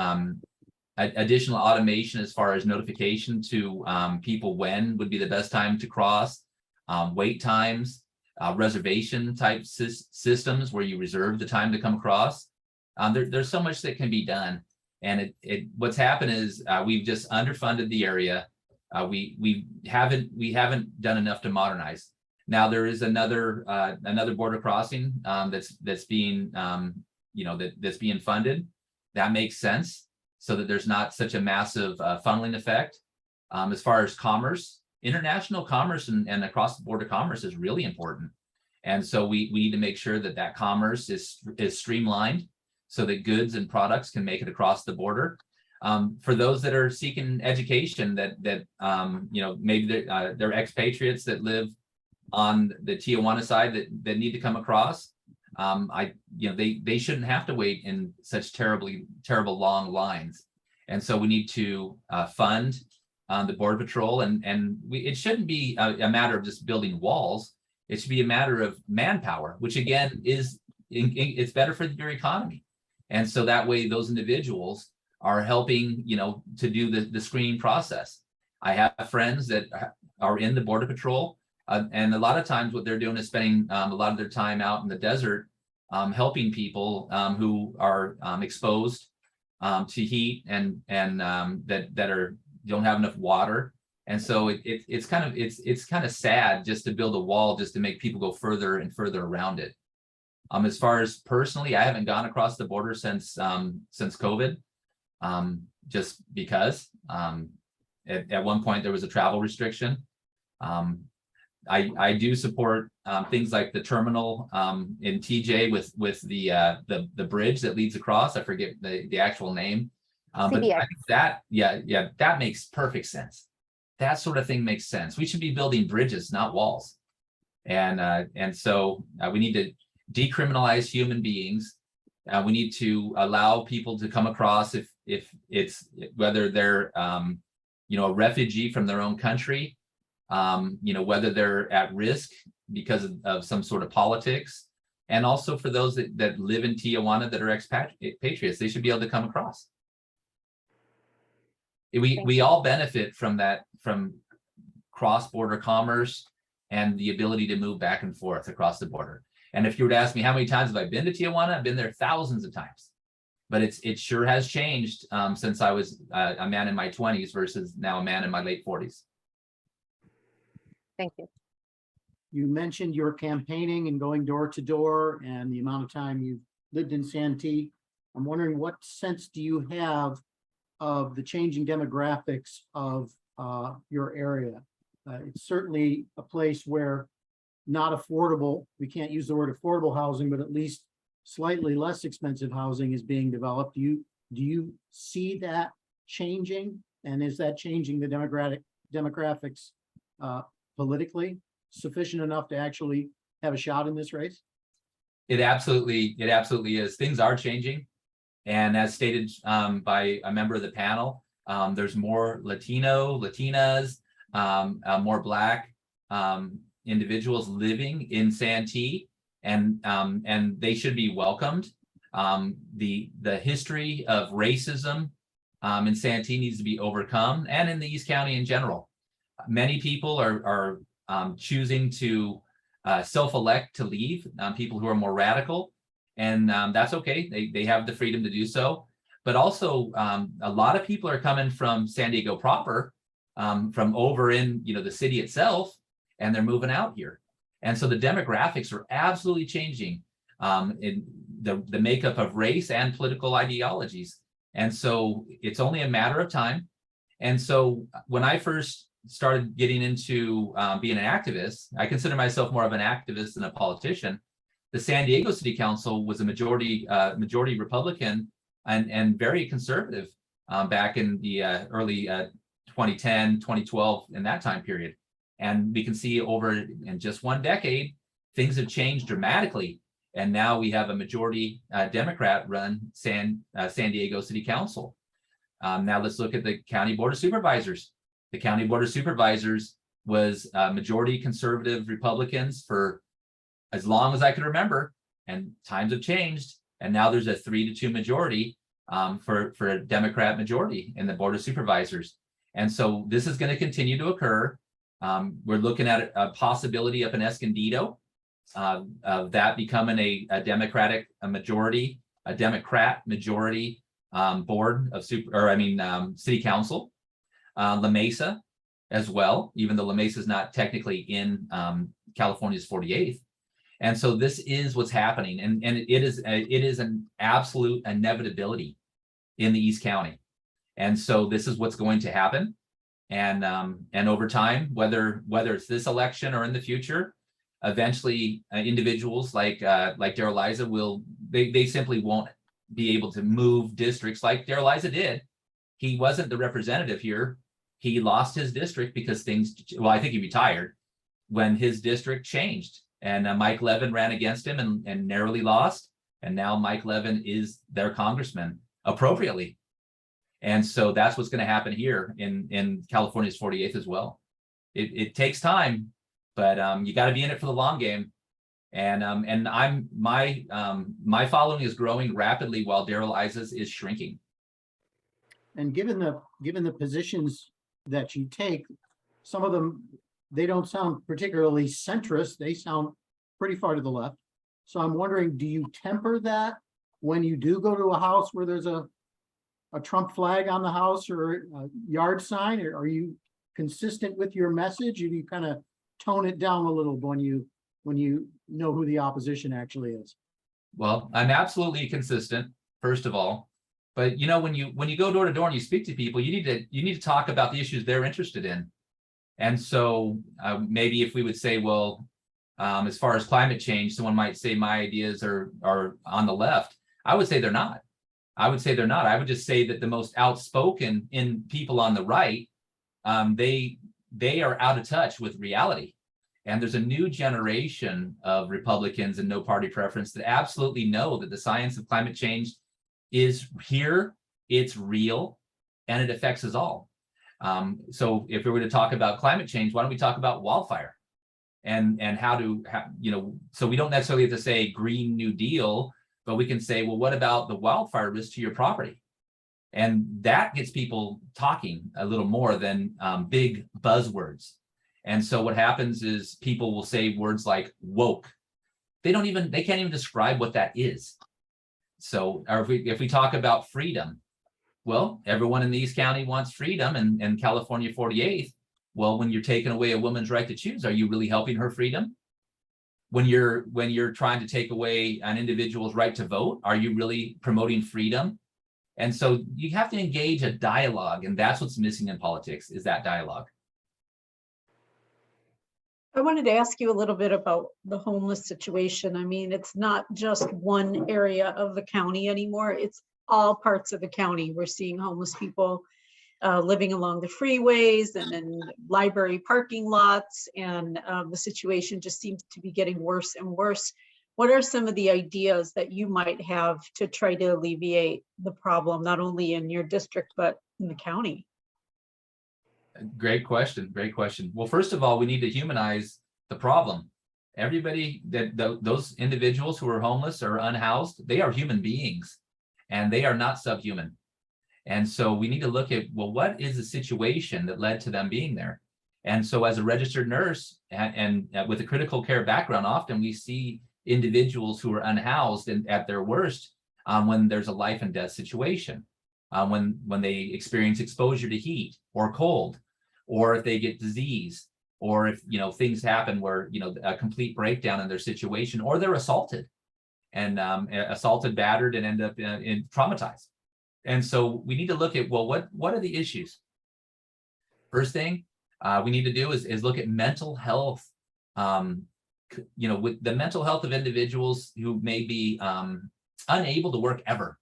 additional automation as far as notification to people when would be the best time to cross, wait times, reservation type systems where you reserve the time to come across. There's so much that can be done, and what's happened is we've just underfunded the area. We haven't done enough to modernize. Now there is another border crossing that's being that's being funded. That makes sense, so that there's not such a massive funneling effect. As far as commerce, international commerce and across the border commerce is really important. And so we need to make sure that commerce is streamlined so that goods and products can make it across the border. For those that are seeking education, that maybe they're expatriates that live on the Tijuana side that need to come across, they shouldn't have to wait in such terrible long lines. And so we need to fund the Border Patrol, and it shouldn't be a matter of just building walls. It should be a matter of manpower, which again it's better for your economy. And so that way those individuals are helping, to do the screening process. I have friends that are in the Border Patrol, and a lot of times what they're doing is spending a lot of their time out in the desert, helping people who are exposed to heat and that don't have enough water. And so it's kind of sad just to build a wall just to make people go further and further around it. As far as personally, I haven't gone across the border since COVID. Just because at one point there was a travel restriction. I do support things like the terminal in TJ with the bridge that leads across. I forget the actual name, but I think that makes perfect sense. That sort of thing makes sense. We should be building bridges, not walls. And so we need to decriminalize human beings. We need to allow people to come across if it's whether they're a refugee from their own country, whether they're at risk because of some sort of politics, and also for those that live in Tijuana that are expatriates, they should be able to come across. We all benefit from that, from cross-border commerce and the ability to move back and forth across the border. And if you were to ask me how many times have I been to Tijuana, I've been there thousands of times. but it sure has changed since I was a man in my 20s versus now a man in my late 40s. Thank you. You mentioned your campaigning and going door to door and the amount of time you've lived in Santee. I'm wondering, what sense do you have of the changing demographics of your area? It's certainly a place where not affordable, we can't use the word affordable housing, but at least slightly less expensive housing is being developed. Do you see that changing? And is that changing the demographics politically sufficient enough to actually have a shot in this race? It absolutely is. Things are changing. And as stated by a member of the panel, there's more Latino, Latinas, more Black individuals living in Santee, and they should be welcomed. The history of racism in Santee needs to be overcome, and in the East County in general. Many people are choosing to self-elect to leave, people who are more radical, and that's okay. They have the freedom to do so. But also, a lot of people are coming from San Diego proper, from over in the city itself, and they're moving out here. And so the demographics are absolutely changing in the makeup of race and political ideologies. And so it's only a matter of time. And so when I first started getting into being an activist, I consider myself more of an activist than a politician. The San Diego City Council was a majority Republican and very conservative back in the early 2010, 2012, in that time period. And we can see over in just one decade, things have changed dramatically. And now we have a majority Democrat run San Diego City Council. Now let's look at the County Board of Supervisors. The County Board of Supervisors was majority conservative Republicans for as long as I can remember, and times have changed. And now there's a 3-2 majority for a Democrat majority in the Board of Supervisors. And so this is going to continue to occur. We're looking at a possibility up in Escondido of that becoming a Democrat majority board of city council. La Mesa as well, even though La Mesa is not technically in California's 48th. And so this is what's happening, and it is an absolute inevitability in the East County. And so this is what's going to happen. And over time, whether it's this election or in the future, eventually individuals like Darrell Issa they simply won't be able to move districts like Darrell Issa did. He wasn't the representative here. He lost his district because I think he retired when his district changed. And Mike Levin ran against him and narrowly lost. And now Mike Levin is their congressman appropriately. And so that's what's going to happen here in California's 48th as well. It takes time, but you got to be in it for the long game. And my following is growing rapidly while Darrell Issa's is shrinking. And given the positions that you take, some of them, they don't sound particularly centrist. They sound pretty far to the left. So I'm wondering, do you temper that when you do go to a house where there's a Trump flag on the house or a yard sign? Or are you consistent with your message, or do you kind of tone it down a little when you know who the opposition actually is? Well, I'm absolutely consistent, first of all. But when you go door to door and you speak to people, you need to talk about the issues they're interested in. And so maybe if we would say, well, as far as climate change, someone might say my ideas are on the left. I would say they're not. I would just say that the most outspoken in people on the right, they are out of touch with reality. And there's a new generation of Republicans and no party preference that absolutely know that the science of climate change is here, it's real, and it affects us all. So if we were to talk about climate change, why don't we talk about wildfire and so we don't necessarily have to say Green New Deal, but we can say, well, what about the wildfire risk to your property? And that gets people talking a little more than big buzzwords. And so what happens is people will say words like woke. They can't even describe what that is. So, or if we talk about freedom, well, everyone in the East County wants freedom, and California 48th. Well, when you're taking away a woman's right to choose, are you really helping her freedom? When you're trying to take away an individual's right to vote, are you really promoting freedom? And so you have to engage a dialogue, and that's what's missing in politics, is that dialogue. I wanted to ask you a little bit about the homeless situation. I mean, it's not just one area of the county anymore. It's all parts of the county. We're seeing homeless people living along the freeways and in library parking lots, and the situation just seems to be getting worse and worse. What are some of the ideas that you might have to try to alleviate the problem, not only in your district, but in the county? Great question. Great question. Well, first of all, we need to humanize the problem. Everybody those individuals who are homeless or unhoused, they are human beings, and they are not subhuman. And so we need to look at, well, what is the situation that led to them being there? And so as a registered nurse and with a critical care background, often we see individuals who are unhoused and at their worst when there's a life and death situation. When they experience exposure to heat or cold, or if they get disease, or if things happen where a complete breakdown in their situation, or they're assaulted and battered, and end up in traumatized. And so we need to look at, well, what are the issues? First thing we need to do is look at mental health. With the mental health of individuals who may be unable to work ever.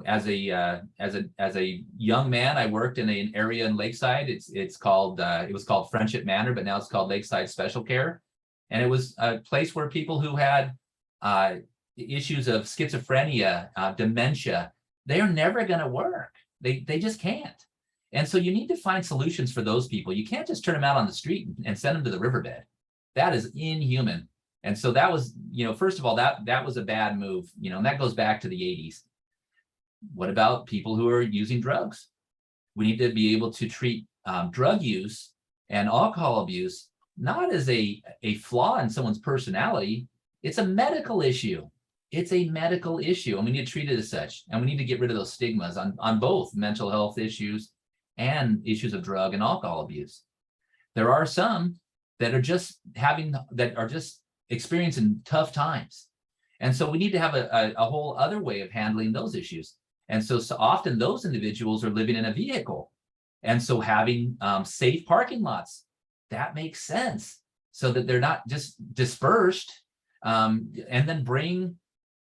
As a young man, I worked in an area in Lakeside. It was called Friendship Manor, but now it's called Lakeside Special Care. And it was a place where people who had issues of schizophrenia, dementia, they are never going to work. They just can't. And so you need to find solutions for those people. You can't just turn them out on the street and send them to the riverbed. That is inhuman. And so that was, first of all, that was a bad move, and that goes back to the 80s. What about people who are using drugs? We need to be able to treat drug use and alcohol abuse not as a flaw in someone's personality. It's a medical issue. It's a medical issue, and we need to treat it as such. And we need to get rid of those stigmas on both mental health issues and issues of drug and alcohol abuse. There are some that are just experiencing tough times. And so we need to have a whole other way of handling those issues. And so often those individuals are living in a vehicle. And so having safe parking lots, that makes sense, so that they're not just dispersed, and then bring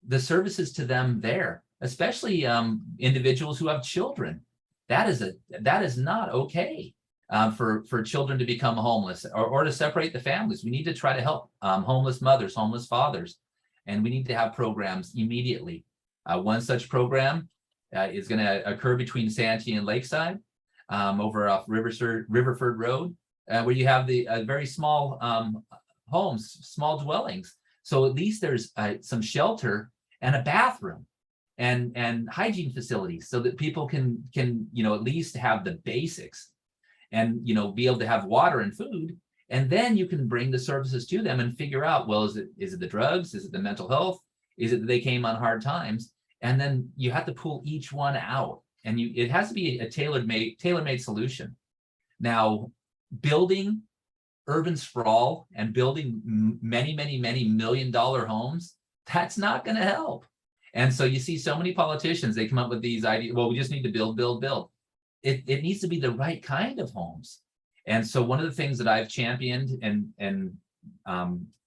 the services to them there, especially individuals who have children. That is not okay for children to become homeless or to separate the families. We need to try to help homeless mothers, homeless fathers, and we need to have programs immediately. One such program is going to occur between Santee and Lakeside, over off Riverford Road, where you have the very small homes, small dwellings. So at least there's some shelter and a bathroom and hygiene facilities, so that people can at least have the basics, and be able to have water and food. And then you can bring the services to them and figure out, well, is it the drugs? Is it the mental health? Is it that they came on hard times? And then you have to pull each one out, and it has to be a tailor-made solution. Now, building urban sprawl and building many million-dollar homes, that's not going to help. And so you see so many politicians, they come up with these ideas. Well, we just need to build. It needs to be the right kind of homes. And so one of the things that I've championed, and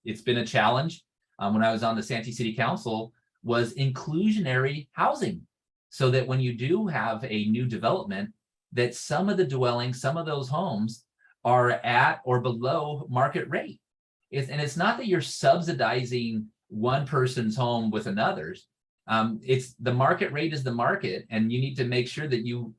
it's been a challenge when I was on the Santee City Council, was inclusionary housing, so that when you do have a new development, that some of the dwellings, some of those homes are at or below market rate. It's not that you're subsidizing one person's home with another's. It's the market rate is the market, and you need to make sure that you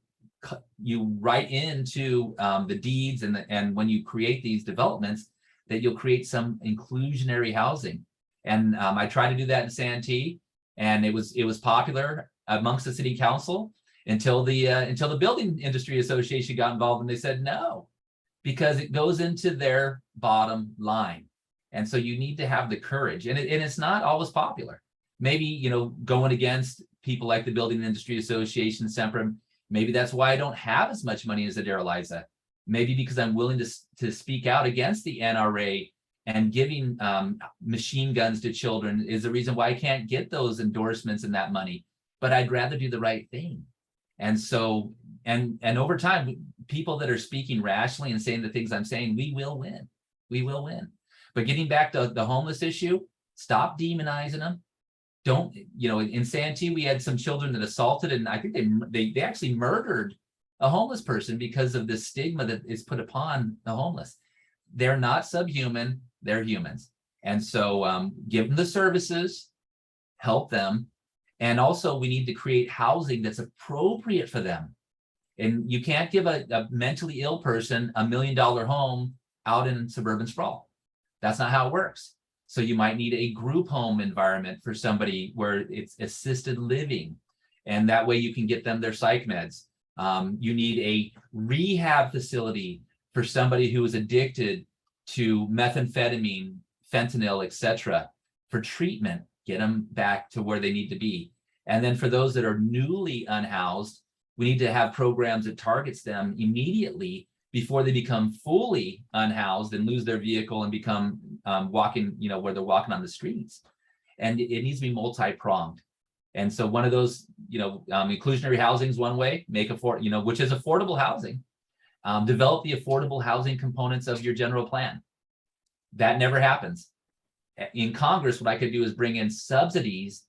write into the deeds and when you create these developments, that you'll create some inclusionary housing. And I tried to do that in Santee, and it was popular amongst the city council until the Building Industry Association got involved, and they said no, because it goes into their bottom line. And so you need to have the courage, and it's not always popular. maybe, you know, going against people like the Building Industry Association, Sempra. Maybe that's why I don't have as much money as Adair Eliza. Maybe because I'm willing to speak out against the NRA and giving machine guns to children is the reason why I can't get those endorsements and that money. But I'd rather do the right thing. And so, and over time, people that are speaking rationally and saying the things I'm saying, we will win. We will win. But getting back to the homeless issue, stop demonizing them. Don't, you know, in Santee, we had some children that assaulted, and I think they actually murdered a homeless person because of the stigma that is put upon the homeless. They're not subhuman, they're humans. And so give them the services, help them. And also we need to create housing that's appropriate for them. And you can't give a mentally ill person $1 million home out in suburban sprawl. That's not how it works. So you might need a group home environment for somebody where it's assisted living. And that way you can get them their psych meds. You need a rehab facility for somebody who is addicted to methamphetamine, fentanyl, etc. for treatment, get them back to where they need to be. And then for those that are newly unhoused, we need to have programs that targets them immediately before they become fully unhoused and lose their vehicle and become walking, you know, where they're walking on the streets. And it needs to be multi-pronged. And so one of those, you know, inclusionary housing is one way, which is affordable housing. Develop the affordable housing components of your general plan. That never happens. In Congress, what I could do is bring in subsidies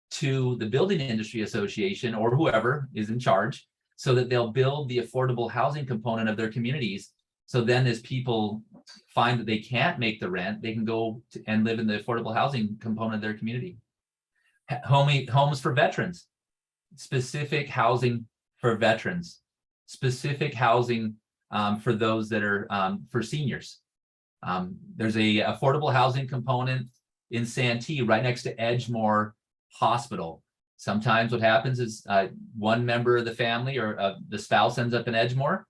to the Building Industry Association or whoever is in charge so that they'll build the affordable housing component of their communities. So then as people find that they can't make the rent, they can go and live in the affordable housing component of their community. Homes for veterans, specific housing for veterans, specific housing for those that are for seniors. There's a affordable housing component in Santee right next to Edgemoor Hospital. Sometimes what happens is one member of the family or the spouse ends up in Edgemoor.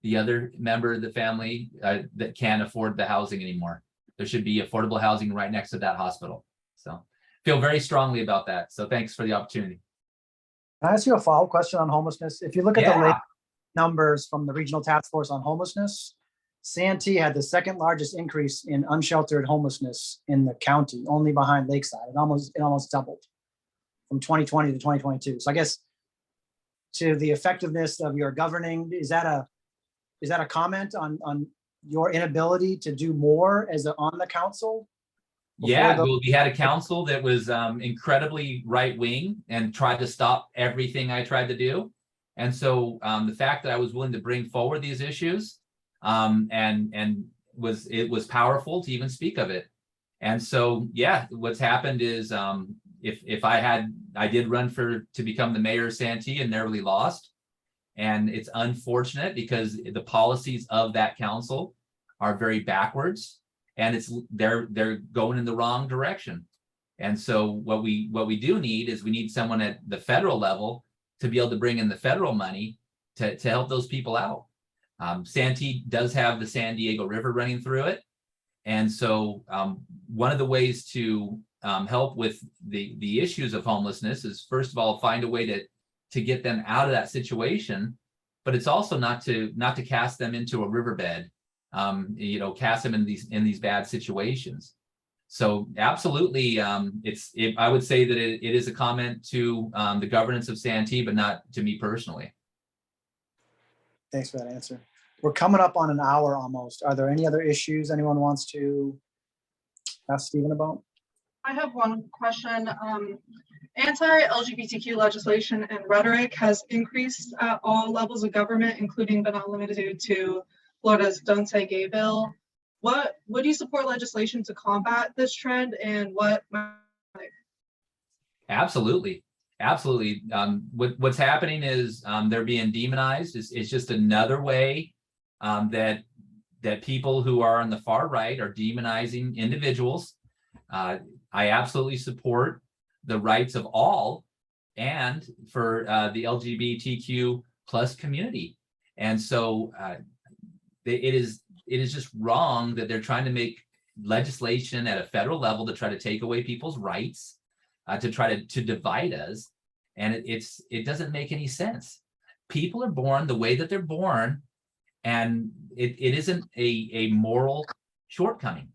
The other member of the family that can't afford the housing anymore. There should be affordable housing right next to that hospital. So feel very strongly about that. So thanks for the opportunity. Can I ask you a follow-up question on homelessness? If you look at the latest numbers from the Regional Task Force on Homelessness, Santee had the second largest increase in unsheltered homelessness in the county, only behind Lakeside. It almost doubled from 2020 to 2022. So I guess to the effectiveness of your governing, is that a comment on your inability to do more on the council? Yeah, well, we had a council that was incredibly right-wing and tried to stop everything I tried to do. And so the fact that I was willing to bring forward these issues it was powerful to even speak of it. And so, yeah, what's happened is I did run to become the mayor of Santee and narrowly lost. And it's unfortunate because the policies of that council are very backwards and they're going in the wrong direction. And so what we do need is we need someone at the federal level to be able to bring in the federal money to help those people out. Santee does have the San Diego River running through it. And so one of the ways to help with the issues of homelessness is, first of all, find a way to get them out of that situation, but it's also not to cast them into a riverbed, cast them in these bad situations. So absolutely, I would say that it is a comment to the governance of Santee, but not to me personally. Thanks for that answer. We're coming up on an hour almost. Are there any other issues anyone wants to ask Stephen about? I have one question. Anti-LGBTQ legislation and rhetoric has increased at all levels of government, including but not limited to Florida's Don't Say Gay bill. Would you support legislation to combat this trend, and what? Absolutely. What's happening is they're being demonized. It's just another way that people who are on the far right are demonizing individuals. I absolutely support the rights of all and for the LGBTQ plus community. And so it is just wrong that they're trying to make legislation at a federal level to try to take away people's rights. to try to divide us. And it doesn't make any sense. People are born the way that they're born, and it isn't a moral shortcoming.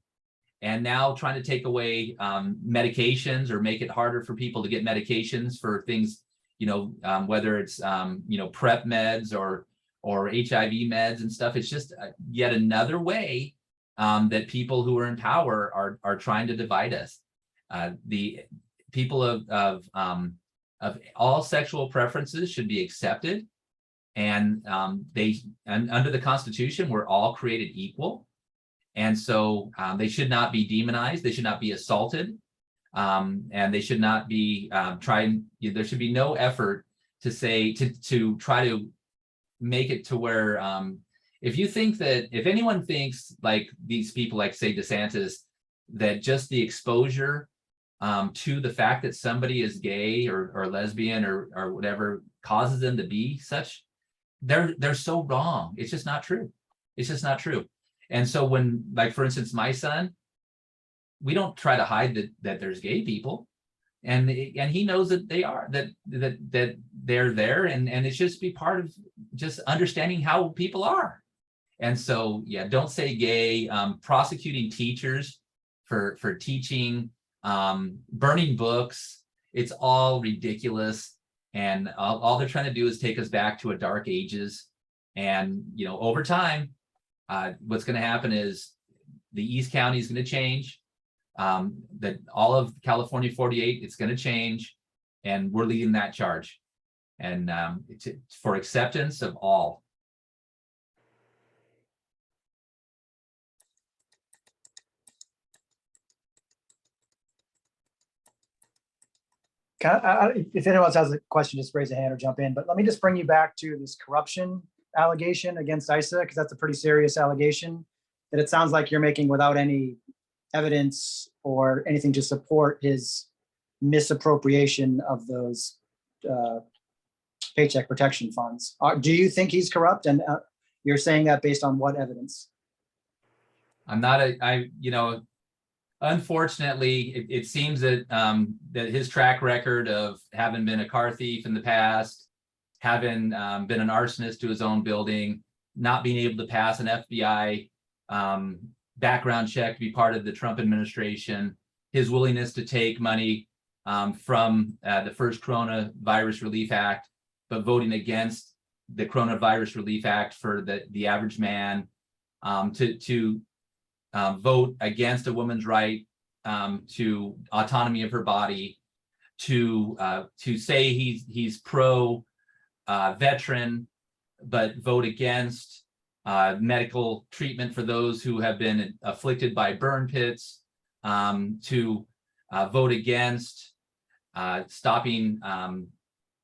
And now trying to take away medications or make it harder for people to get medications for things, whether it's, PrEP meds or HIV meds and stuff. It's just yet another way that people who are in power are trying to divide us. The people of all sexual preferences should be accepted, and under the Constitution, we're all created equal. And so they should not be demonized. They should not be assaulted. And they should not be there should be no effort to say, to try to make it to where, if anyone thinks like these people, like say DeSantis, that just the exposure to the fact that somebody is gay or lesbian or whatever causes them to be such, they're so wrong. It's just not true. It's just not true. And so when, like, for instance, my son, we don't try to hide that there's gay people, and he knows that they are, that they're there, and it should just be part of just understanding how people are. And so, yeah, don't say gay. Prosecuting teachers for teaching, burning books, it's all ridiculous. And all they're trying to do is take us back to a dark ages. And, over time, what's going to happen is the East County is going to change. That all of California 48, it's going to change, and we're leading that charge. And for acceptance of all. If anyone else has a question, just raise a hand or jump in. But let me just bring you back to this corruption allegation against ISA, because that's a pretty serious allegation that it sounds like you're making without any evidence or anything to support his misappropriation of those paycheck protection funds. Do you think he's corrupt? And you're saying that based on what evidence? I'm not unfortunately, it seems that that his track record of having been a car thief in the past, having been an arsonist to his own building, not being able to pass an FBI background check to be part of the Trump administration, his willingness to take money from the first Coronavirus Relief Act, but voting against the Coronavirus Relief Act for the average man, to vote against a woman's right to autonomy of her body, to say he's pro veteran, but vote against medical treatment for those who have been afflicted by burn pits, to vote against stopping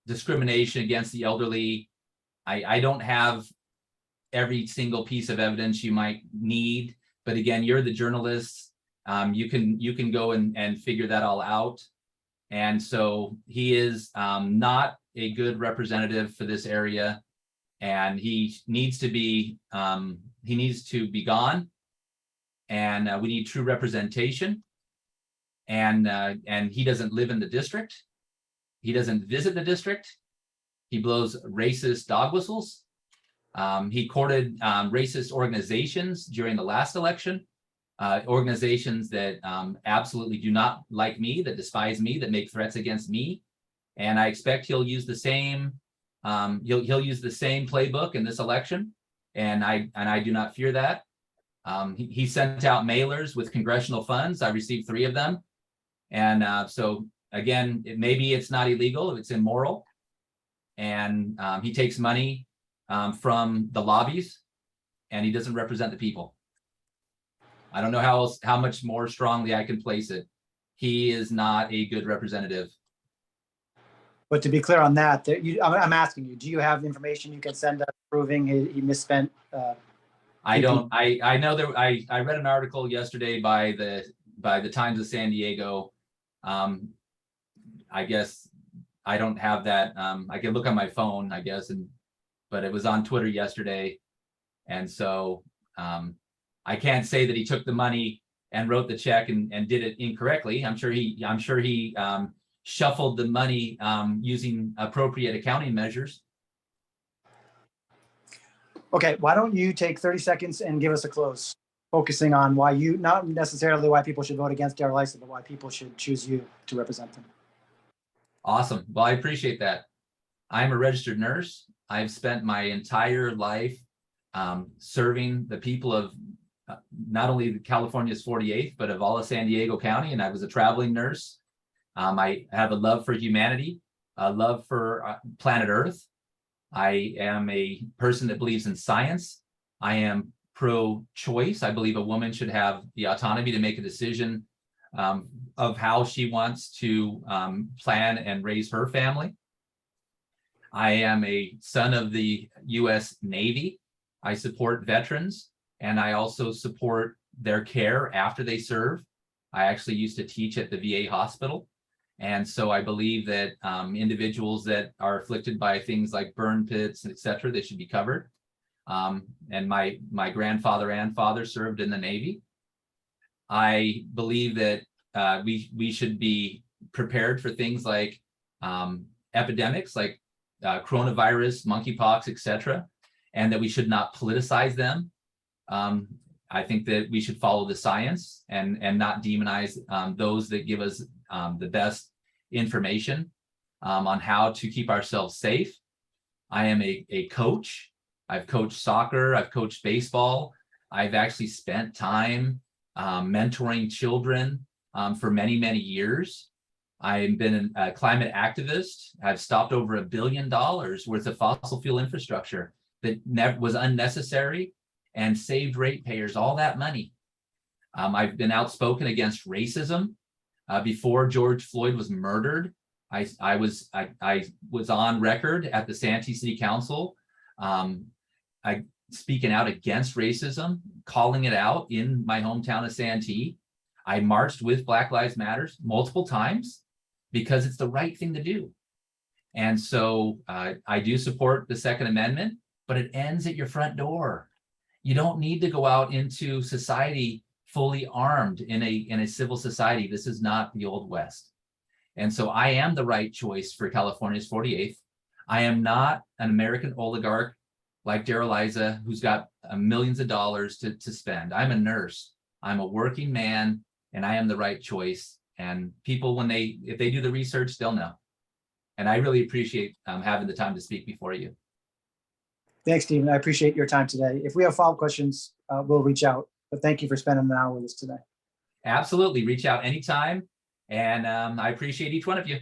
discrimination against the elderly. I don't have every single piece of evidence you might need, but again, you're the journalists. You can go and figure that all out. And so he is not a good representative for this area, and he needs to be gone. And we need true representation. And he doesn't live in the district. He doesn't visit the district. He blows racist dog whistles. He courted racist organizations during the last election, organizations that absolutely do not like me, that despise me, that make threats against me. And I expect he'll use the same he'll use the same playbook in this election. And I do not fear that. He sent out mailers with congressional funds. I received 3 of them. And so again, maybe it's not illegal, it's immoral. And he takes money from the lobbies, and he doesn't represent the people. I don't know how much more strongly I can place it. He is not a good representative. But to be clear on that, I'm asking you, do you have information you can send us proving he misspent? I don't. I know that I read an article yesterday by the Times of San Diego. I guess I don't have that. I can look on my phone, I guess, but it was on Twitter yesterday, and so I can't say that he took the money and wrote the check and did it incorrectly. I'm sure he shuffled the money using appropriate accounting measures. Okay, why don't you take 30 seconds and give us a close, focusing on why you, not necessarily why people should vote against Darrell Issa, but why people should choose you to represent them. Awesome. Well, I appreciate that. I'm a registered nurse. I've spent my entire life serving the people of not only California's 48th, but of all of San Diego County. And I was a traveling nurse. I have a love for humanity, a love for planet Earth. I am a person that believes in science. I am pro-choice. I believe a woman should have the autonomy to make a decision of how she wants to plan and raise her family. I am a son of the U.S. Navy. I support veterans, and I also support their care after they serve. I actually used to teach at the VA hospital. And so I believe that individuals that are afflicted by things like burn pits, et cetera, they should be covered. And my grandfather and father served in the Navy. I believe that we should be prepared for things like epidemics, like coronavirus, monkeypox, et cetera, and that we should not politicize them. I think that we should follow the science and not demonize those that give us the best information on how to keep ourselves safe. I am a coach. I've coached soccer. I've coached baseball. I've actually spent time mentoring children for many, many years. I've been a climate activist. I've stopped over $1 billion worth of fossil fuel infrastructure that was unnecessary and saved ratepayers all that money. I've been outspoken against racism. Before George Floyd was murdered, I was on record at the Santee City Council, speaking out against racism, calling it out in my hometown of Santee. I marched with Black Lives Matter multiple times because it's the right thing to do. And so I do support the Second Amendment, but it ends at your front door. You don't need to go out into society fully armed in a civil society. This is not the Old West. And so I am the right choice for California's 48th. I am not an American oligarch like Darrell Issa, who's got millions of dollars to spend. I'm a nurse. I'm a working man, and I am the right choice. And people, if they do the research, they'll know. And I really appreciate having the time to speak before you. Thanks, Stephen. I appreciate your time today. If we have follow-up questions, we'll reach out. But thank you for spending an hour with us today. Absolutely. Reach out anytime. And I appreciate each one of you.